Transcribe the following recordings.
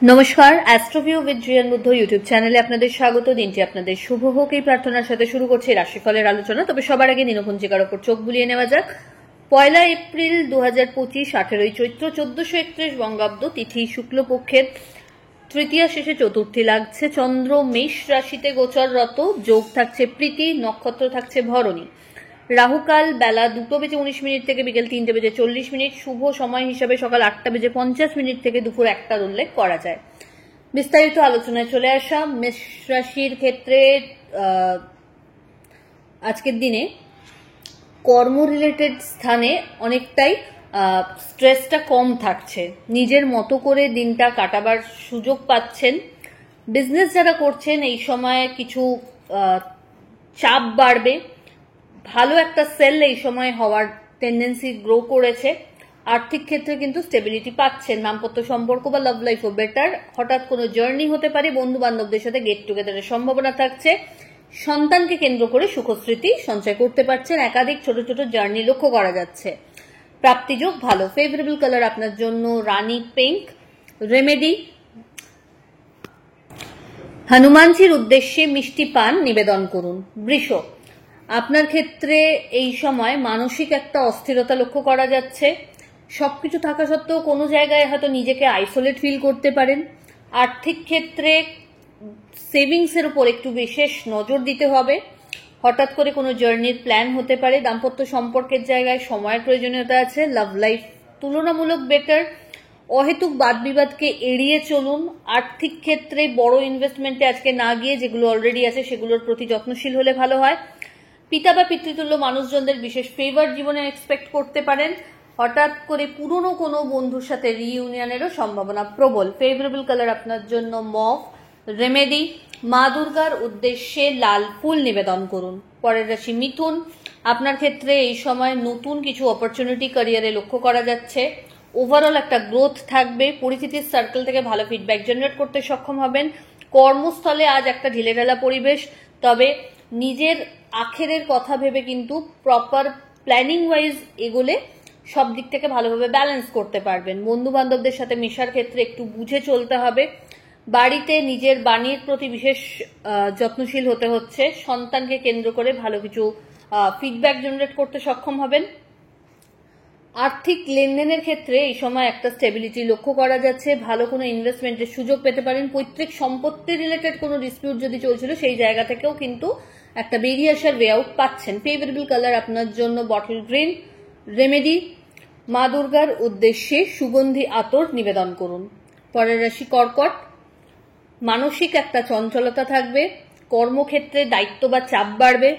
নমস্কার, অ্যাস্ট্রোভিউ উইথ জিয়ান বুদ্ধ ইউটিউব চ্যানেলে আপনাদের স্বাগত। দিনটি আপনাদের শুভ হোক এই প্রার্থনার সাথে শুরু করছি রাশিফলের আলোচনা। তবে সবার আগে দিনপঞ্জিকার ওপর চোখ বুলিয়ে নেওয়া যাক। 1 এপ্রিল 2025, 18 চৈত্র, 1431 বঙ্গাব্দ, তিথি শুক্লপক্ষের তৃতীয়া শেষে চতুর্থী লাগছে। চন্দ্র মেষ রাশিতে গোচররত, যোগ থাকছে প্রীতি, নক্ষত্র থাকছে ভরণী। রাহুকাল বেলা 2:19 থেকে বিকেল 3:40, শুভ সময় হিসাবে সকাল 8:50 থেকে দুপুর 1টার উল্লেখ করা যায়। বিস্তারিত আলোচনায় চলে আসা। মেষ রাশির ক্ষেত্রে আজকের দিনে কর্ম রিলেটেড স্থানে অনেকটাই স্ট্রেসটা কম থাকছে, নিজের মতো করে দিনটা কাটাবার সুযোগ পাচ্ছেন। বিজনেস যারা করছেন এই সময় কিছু চাপ বাড়বে, ভালো একটা সেল এই সময় হওয়ার টেন্ডেন্সি গ্রো করেছে। আর্থিক ক্ষেত্রে কিন্তু স্টেবিলিটি পাচ্ছেন। দাম্পত্য সম্পর্ক বা লাভ লাইফও বেটার। হঠাৎ কোনো জার্নি হতে পারে, বন্ধু বান্ধবদের সাথে গেট টুগেদারের সম্ভাবনা থাকছে। সন্তানকে কেন্দ্র করে সুখস্মৃতি সঞ্চয় করতে পারছেন। একাধিক ছোট ছোট জার্নি লক্ষ্য করা যাচ্ছে। প্রাপ্তিযোগ ভালো। ফেভারেবল কালার আপনার জন্য রানী পিঙ্ক। রেমেডি, হনুমানজির উদ্দেশ্যে মিষ্টি পান নিবেদন করুন। বৃষ, আপনার ক্ষেত্রে এই সময় মানসিক একটা অস্থিরতা লক্ষ্য করা যাচ্ছে। সবকিছু থাকা সত্ত্বেও কোনো জায়গায় হয়তো নিজেকে আইসোলেট ফিল করতে পারেন। আর্থিক ক্ষেত্রে সেভিংসের উপর একটু বিশেষ নজর দিতে হবে। হঠাৎ করে কোনো জার্নির প্ল্যান হতে পারে। দাম্পত্য সম্পর্কের জায়গায় সময়ের প্রয়োজনীয়তা আছে। লাভ লাইফ তুলনামূলক বেটার। অহেতুক বাদ বিবাদকে এড়িয়ে চলুন। আর্থিক ক্ষেত্রে বড় ইনভেস্টমেন্টে আজকে না গিয়ে যেগুলো অলরেডি আছে সেগুলোর প্রতি যত্নশীল হলে ভালো হয়। পিতা বা পিতৃতুল্য মানুষজনদের বিশেষ ফেভার জীবনে এক্সপেক্ট করতে পারেন। হঠাৎ করে পুরনো কোনো বন্ধুর সাথে রিইউনিয়নেরও সম্ভাবনা প্রবল। ফেভারেবল কালার আপনার জন্য মভ। রেমেডি, মা দুর্গার উদ্দেশ্যে লাল ফুল নিবেদন করুন। পরের রাশি মিথুন, আপনার ক্ষেত্রে এই সময় নতুন কিছু অপরচুনিটি ক্যারিয়ারে লক্ষ্য করা যাচ্ছে। ওভারঅল একটা গ্রোথ থাকবে। পরিচিতির সার্কেল থেকে ভালো ফিডব্যাক জেনারেট করতে সক্ষম হবেন। কর্মস্থলে আজ একটা ঢিলেঢালা পরিবেশ, তবে নিজের আখেরের কথা ভেবে কিন্তু প্রপার প্ল্যানিং ওয়াইজ এগোলে সব দিক থেকে ভালোভাবে ব্যালেন্স করতে পারবেন। বন্ধু বান্ধবদের সাথে মেশার ক্ষেত্রে একটু বুঝে চলতে হবে। বাড়িতে নিজের বাণীর প্রতি বিশেষ যত্নশীল হতে হচ্ছে। সন্তানকে কেন্দ্র করে ভালো কিছু ফিডব্যাক জেনারেট করতে সক্ষম হবেন। আর্থিক লেনদেনের ক্ষেত্রে এই সময় একটা স্টেবিলিটি লক্ষ্য করা যাচ্ছে। ভালো কোনো ইনভেস্টমেন্টের সুযোগ পেতে পারেন। পৈতৃক সম্পত্তি রিলেটেড কোনো ডিসপিউট যদি চলছিল সেই জায়গা থেকেও কিন্তু একটা বেরিয়ে আসার ওয়ে আউট পাচ্ছেন। ফেভারেবল কালার আপনার জন্য বটল গ্রিন। রেমেডি, মা দুর্গার উদ্দেশ্যে সুগন্ধি আতর নিবেদন করুন। পরের রাশি কর্কট, মানসিক একটা চঞ্চলতা থাকবে। কর্মক্ষেত্রে দায়িত্ব বা চাপ বাড়বে।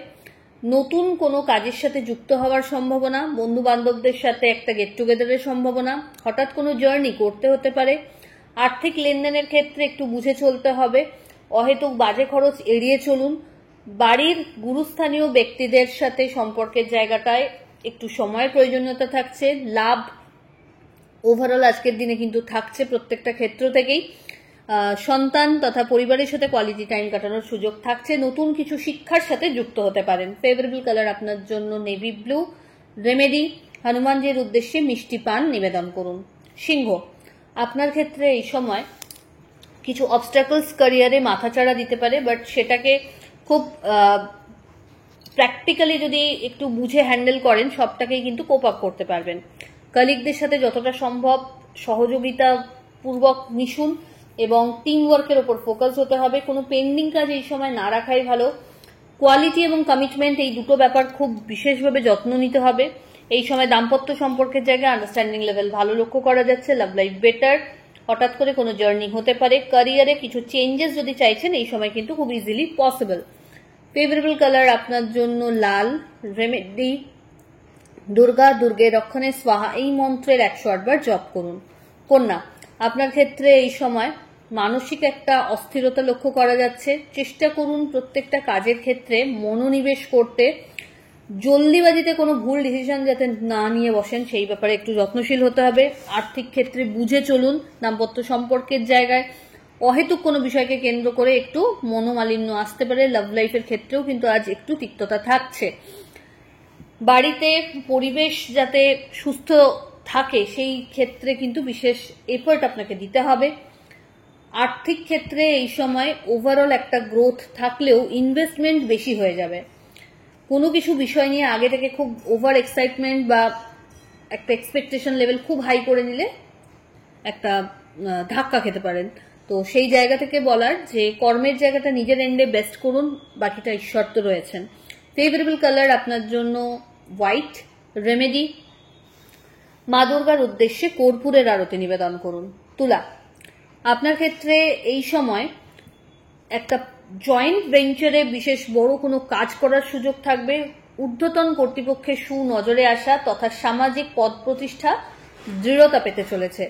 নতুন কোনো কাজের সাথে যুক্ত হওয়ার সম্ভাবনা। বন্ধু বান্ধবদের সাথে একটা গেট টুগেদারের সম্ভাবনা। হঠাৎ কোনো জার্নি করতে হতে পারে। আর্থিক লেনদেনের ক্ষেত্রে একটু বুঝে চলতে হবে। অহেতুক বাজে খরচ এড়িয়ে চলুন। বাড়ির গুরুস্থানীয় ব্যক্তিদের সাথে সম্পর্কের জায়গাটায় একটু সময়ের প্রয়োজনীয়তা থাকছে। লাভ ওভারঅল আজকের দিনে কিন্তু থাকছে প্রত্যেকটা ক্ষেত্র থেকেই। সন্তান তথা পরিবারের সাথে কোয়ালিটি টাইম কাটানোর সুযোগ থাকছে। নতুন কিছু শিক্ষার সাথে যুক্ত হতে পারেন। ফেভারেবল কালার আপনার জন্য নেভি ব্লু। রেমেডি, হনুমানজির উদ্দেশ্যে মিষ্টি পান নিবেদন করুন। সিংহ, আপনার ক্ষেত্রে এই সময় কিছু অবস্ট্যাকলস ক্যারিয়ারে মাথাচাড়া দিতে পারে, বাট সেটাকে খুব প্র্যাকটিক্যালি যদি একটু বুঝে হ্যান্ডেল করেন সবটাকেই কিন্তু কোপ আপ করতে পারবেন। কলিগদের সাথে যতটা সম্ভব সহযোগিতা পূর্বক মিশুন এবং টিম ওয়ার্কের ওপর ফোকাস হতে হবে। কোনো পেন্ডিং কাজ এই সময় না রাখাই ভালো। কোয়ালিটি এবং কমিটমেন্ট এই দুটো ব্যাপার খুব বিশেষভাবে যত্ন নিতে হবে। এই সময় দাম্পত্য সম্পর্কের জায়গায় আন্ডারস্ট্যান্ডিং লেভেল ভালো লক্ষ্য করা যাচ্ছে। Love life better. হঠাৎ করে কোনো জার্নি হতে পারে। ক্যারিয়ারে কিছু চেঞ্জেস যদি চাইছেন এই সময় কিন্তু খুব ইজিলি পসিবল। ফেভারেবল কালার আপনার জন্য লাল। রেমেডি, দুর্গা দুর্গে রক্ষণে স্বাহা এই মন্ত্রের 108 বার জপ করুন। কন্যা, আপনার ক্ষেত্রে এই সময় মানসিক একটা অস্থিরতা লক্ষ্য করা যাচ্ছে। চেষ্টা করুন প্রত্যেকটা কাজের ক্ষেত্রে মনোনিবেশ করতে। জলদিবাজিতে কোনো ভুল ডিসিশন যাতে না নিয়ে বসেন সেই ব্যাপারে একটু যত্নশীল হতে হবে। আর্থিক ক্ষেত্রে বুঝে চলুন। দাম্পত্য সম্পর্কের জায়গায় অহেতুক কোনো বিষয়কে কেন্দ্র করে একটু মনোমালিন্য আসতে পারে। লাভ লাইফের ক্ষেত্রেও কিন্তু আজ একটু তিক্ততা থাকছে। বাড়িতে পরিবেশ যাতে সুস্থ থাকে সেই ক্ষেত্রে কিন্তু বিশেষ এফোর্ট আপনাকে দিতে হবে। আর্থিক ক্ষেত্রে এই সময় ওভারঅল একটা গ্রোথ থাকলেও ইনভেস্টমেন্ট বেশি হয়ে যাবে। কোনো কিছু বিষয় নিয়ে আগে থেকে খুব ওভার এক্সাইটমেন্ট বা একটা এক্সপেকটেশন লেভেল খুব হাই করে নিলে একটা ধাক্কা খেতে পারেন। তো সেই জায়গা থেকে বলার যে কর্মের জায়গাটা নিজের এন্ডে বেস্ট করুন, বাকিটা ঈশ্বর তো রয়েছেন। ফেভারেবল কালার আপনার জন্য হোয়াইট। রেমেডি, মা দুর্গার উদ্দেশ্যে কর্পূরের আরতি নিবেদন করুন। তুলা, আপনার ক্ষেত্রে এই সময় একটা জয়েন্ট ভেঞ্চারে বিশেষ বড় কোনো কাজ করার সুযোগ থাকবে। ঊর্ধ্বতন কর্তৃপক্ষের সুনজরে আসা তথা সামাজিক পদ প্রতিষ্ঠা দৃঢ়তা পেতে চলেছে।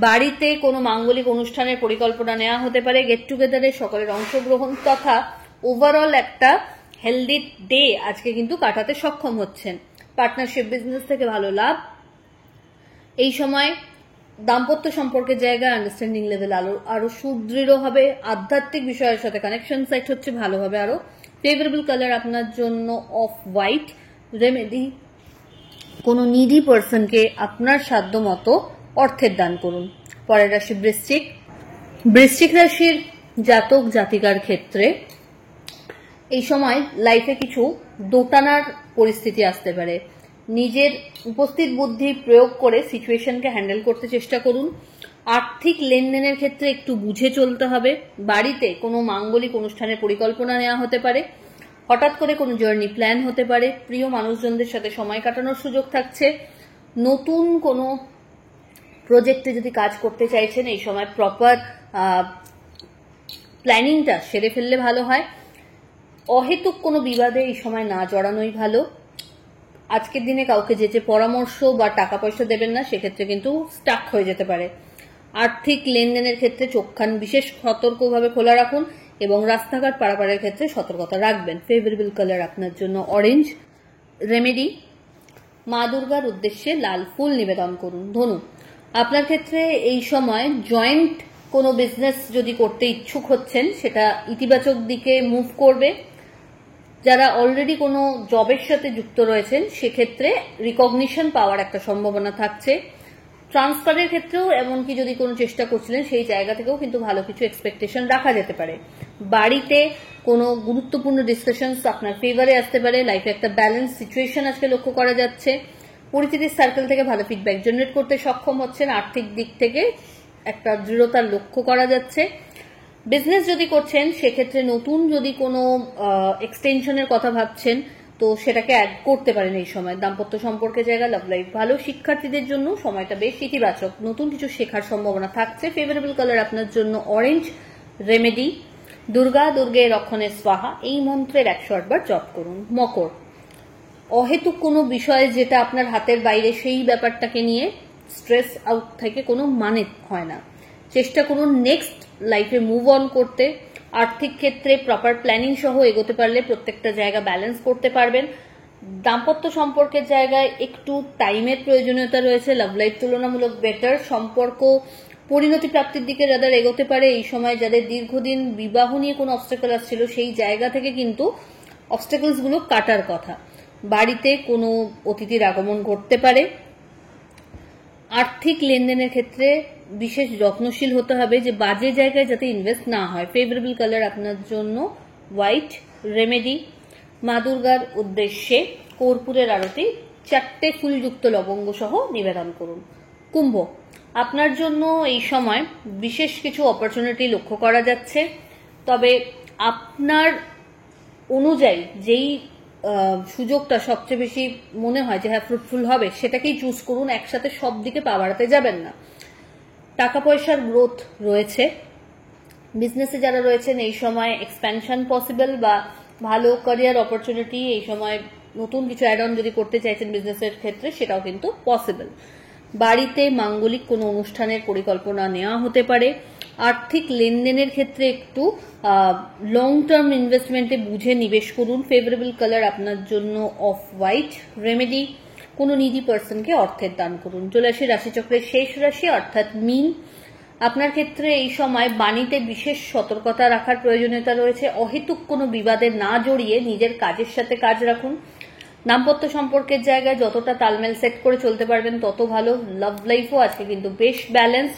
বাড়িতে কোনো মাঙ্গলিক অনুষ্ঠানের পরিকল্পনা নেওয়া হতে পারে। গেট টুগেদারে সকলের অংশগ্রহণ তথা ওভারঅল একটা হেলদি ডে আজকে কিন্তু কাটাতে সক্ষম হচ্ছেন। পার্টনারশিপ বিজনেস থেকে ভালো লাভ। এই সময় দাম্পত্য সম্পর্কের জায়গায় আন্ডারস্ট্যান্ডিং লেভেল আরো সুদৃঢ় হবে। আধ্যাত্মিক বিষয়ের সাথে কানেকশন সেট হচ্ছে ভালো হবে আরো। ফেভারেবল কালার আপনার জন্য অফ হোয়াইট। রেমেডি, কোনো নিডি পার্সনকে আপনার সাধ্য মতো অর্থের দান করুন। পরের রাশি বৃশ্চিক। বৃশ্চিক রাশির জাতক জাতিকার ক্ষেত্রে এই সময় লাইফে কিছু দোটানার পরিস্থিতি আসতে পারে। নিজের উপস্থিত বুদ্ধি প্রয়োগ করে সিচুয়েশনকে হ্যান্ডেল করতে চেষ্টা করুন। আর্থিক লেনদেনের ক্ষেত্রে একটু বুঝে চলতে হবে। বাড়িতে কোনো মাঙ্গলিক অনুষ্ঠানের পরিকল্পনা নেওয়া হতে পারে। হঠাৎ করে কোনো জার্নি প্ল্যান হতে পারে। প্রিয় মানুষজনদের সাথে সময় কাটানোর সুযোগ থাকছে। নতুন কোনো প্রজেক্টে যদি কাজ করতে চাইছেন এই সময় প্রপার প্ল্যানিংটা সেরে ফেললে ভালো হয়। অহেতুক কোনো বিবাদে এই সময় না জড়ানোই ভালো। আজকের দিনে কাউকে যে পরামর্শ বা টাকা পয়সা দেবেন না, সেক্ষেত্রে কিন্তু স্টাক হয়ে যেতে পারে। আর্থিক লেনদেনের ক্ষেত্রে চোখখান বিশেষ সতর্কভাবে খোলা রাখুন এবং রাস্তাঘাট পারাপারের ক্ষেত্রে সতর্কতা রাখবেন। ফেভারেবল কালার আপনার জন্য অরেঞ্জ। রেমেডি, মা দুর্গার উদ্দেশ্যে লাল ফুল নিবেদন করুন। ধনু, আপনার ক্ষেত্রে এই সময় জয়েন্ট কোনো বিজনেস যদি করতে ইচ্ছুক হচ্ছেন সেটা ইতিবাচক দিকে মুভ করবে। যারা অলরেডি কোনো জবের সাথে যুক্ত রয়েছেন সেক্ষেত্রে রিকগনিশন পাওয়ার একটা সম্ভাবনা থাকছে। ট্রান্সফারের ক্ষেত্রেও এমনকি যদি কোনো চেষ্টা করছিলেন সেই জায়গা থেকেও কিন্তু ভালো কিছু এক্সপেকটেশন রাখা যেতে পারে। বাড়িতে কোনো গুরুত্বপূর্ণ ডিসকাশনস আপনার ফেভারে আসতে পারে। লাইফে একটা ব্যালেন্স সিচুয়েশন আজকে লক্ষ্য করা যাচ্ছে। পরিচিতির সার্কেল থেকে ভালো ফিডব্যাক জেনারেট করতে সক্ষম হচ্ছেন। আর্থিক দিক থেকে একটা দৃঢ়তার লক্ষ্য করা যাচ্ছে। বিজনেস যদি করছেন সেক্ষেত্রে নতুন যদি কোনো এক্সটেনশনের কথা ভাবছেন তো সেটাকে অ্যাড করতে পারেন এই সময়। দাম্পত্য সম্পর্কের জায়গা, লাভ লাইফ ভালো। শিক্ষার্থীদের জন্য সময়টা বেশ ইতিবাচক, নতুন কিছু শেখার সম্ভাবনা থাকছে। ফেভারেবল কালার আপনার জন্য অরেঞ্জ। রেমেডি, দুর্গা দুর্গে রক্ষণে স্বাহা এই মন্ত্রের 108 বার জপ করুন। মকর, অহেতুক কোনো বিষয় যেটা আপনার হাতের বাইরে সেই ব্যাপারটাকে নিয়ে স্ট্রেস আউট থেকে কোনো মানে হয় না। চেষ্টা করুন নেক্সট লাইফে মুভ অন করতে। আর্থিক ক্ষেত্রে প্রপার প্ল্যানিং সহ এগোতে পারলে প্রত্যেকটা জায়গা ব্যালেন্স করতে পারবেন। দাম্পত্য সম্পর্কের জায়গায় একটু টাইমের প্রয়োজনীয়তা রয়েছে। লাভ লাইফ তুলনামূলক বেটার। সম্পর্ক পরিণতি প্রাপ্তির দিকে যাদের এগোতে পারে এই সময়। যাদের দীর্ঘদিন বিবাহ নিয়ে কোনো অবস্টেকল আসছিল সেই জায়গা থেকে কিন্তু অবস্টেকলস গুলো কাটার কথা। বাড়িতে কোনো অতিথির আগমন ঘটতে পারে। আর্থিক লেনদেনের ক্ষেত্রে বিশেষ যত্নশীল হতে হবে যে বাজে জায়গায় যাতে ইনভেস্ট না হয়। ফেভারেবল কালার আপনার জন্য হোয়াইট। রেমেডি, মা দুর্গার উদ্দেশ্যে কর্পূরের আরতি 4টে ফুলযুক্ত লবঙ্গ সহ নিবেদন করুন। কুম্ভ, আপনার জন্য এই সময় বিশেষ কিছু অপরচুনিটি লক্ষ্য করা যাচ্ছে। তবে আপনার অনুযায়ী যেই সুযোগটা সবচেয়ে বেশি মনে হয় যে হ্যাঁ ফ্রুটফুল হবে সেটাকেই চুজ করুন। একসাথে সব দিকে পা বাড়াতে যাবেন না। টাকা পয়সার গ্রোথ রয়েছে। বিজনেসে যারা রয়েছেন এই সময় এক্সপ্যানশন পসিবল বা ভালো ক্যারিয়ার অপরচুনিটি এই সময় নতুন কিছু অ্যাড অন যদি করতে চাইছেন বিজনেসের ক্ষেত্রে সেটাও কিন্তু পসিবল। বাড়িতে মাঙ্গলিক কোনো অনুষ্ঠানের পরিকল্পনা নেওয়া হতে পারে। আর্থিক লেনদেনের ক্ষেত্রে একটু লং টার্ম ইনভেস্টমেন্টে বুঝে নিবেশ করুন। ফেভারেবল কালার আপনার জন্য অফ হোয়াইট। রেমেডি, কোনো নিডি পার্সনকে অর্থের দান করুন। চলে আসি রাশিচক্রের শেষ রাশি অর্থাৎ মীন। আপনার ক্ষেত্রে এই সময় বাণীতে বিশেষ সতর্কতা রাখার প্রয়োজনীয়তা রয়েছে। অহেতুক কোনো বিবাদে না জড়িয়ে নিজের কাজের সাথে কাজ রাখুন। দাম্পত্য সম্পর্কের জায়গায় যতটা তালমেল সেট করে চলতে পারবেন তত ভালো। লাভ লাইফও আজকে কিন্তু বেশ ব্যালেন্স।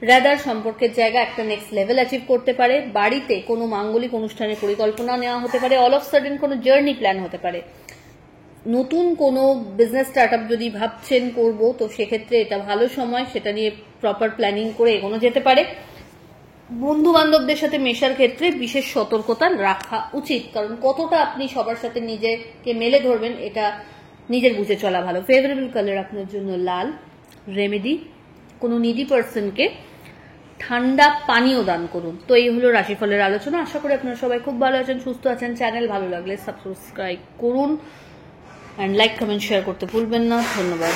রাদার সম্পর্কের জায়গা একটা নেক্সট লেভেল অ্যাচিভ করতে পারে। বাড়িতে কোনো মাঙ্গলিক অনুষ্ঠানের পরিকল্পনা নেওয়া হতে পারে। অল অফ সাডেন কোনো জার্নি প্ল্যান হতে পারে। নতুন কোনো বিজনেস স্টার্ট আপ যদি ভাবছেন করবো, তো সেক্ষেত্রে এটা ভালো সময়, সেটা নিয়ে প্রপার প্ল্যানিং করে এগোনো যেতে পারে। বন্ধু বান্ধবদের সাথে মেশার ক্ষেত্রে বিশেষ সতর্কতা রাখা উচিত, কারণ কতটা আপনি সবার সাথে নিজেকে মেলে ধরবেন এটা নিজের বুঝে চলা ভালো। ফেভারেবল কালার আপনার জন্য লাল। রেমেডি, কোনো নিডি পার্সনকে ঠান্ডা পানীয় দান করুন। তো এই হলো রাশিফলের আলোচনা। আশা করি আপনারা সবাই খুব ভালো আছেন, সুস্থ আছেন। চ্যানেল ভালো লাগলে সাবস্ক্রাইব করুন, অ্যান্ড লাইক কমেন্ট শেয়ার করতে ভুলবেন না। ধন্যবাদ।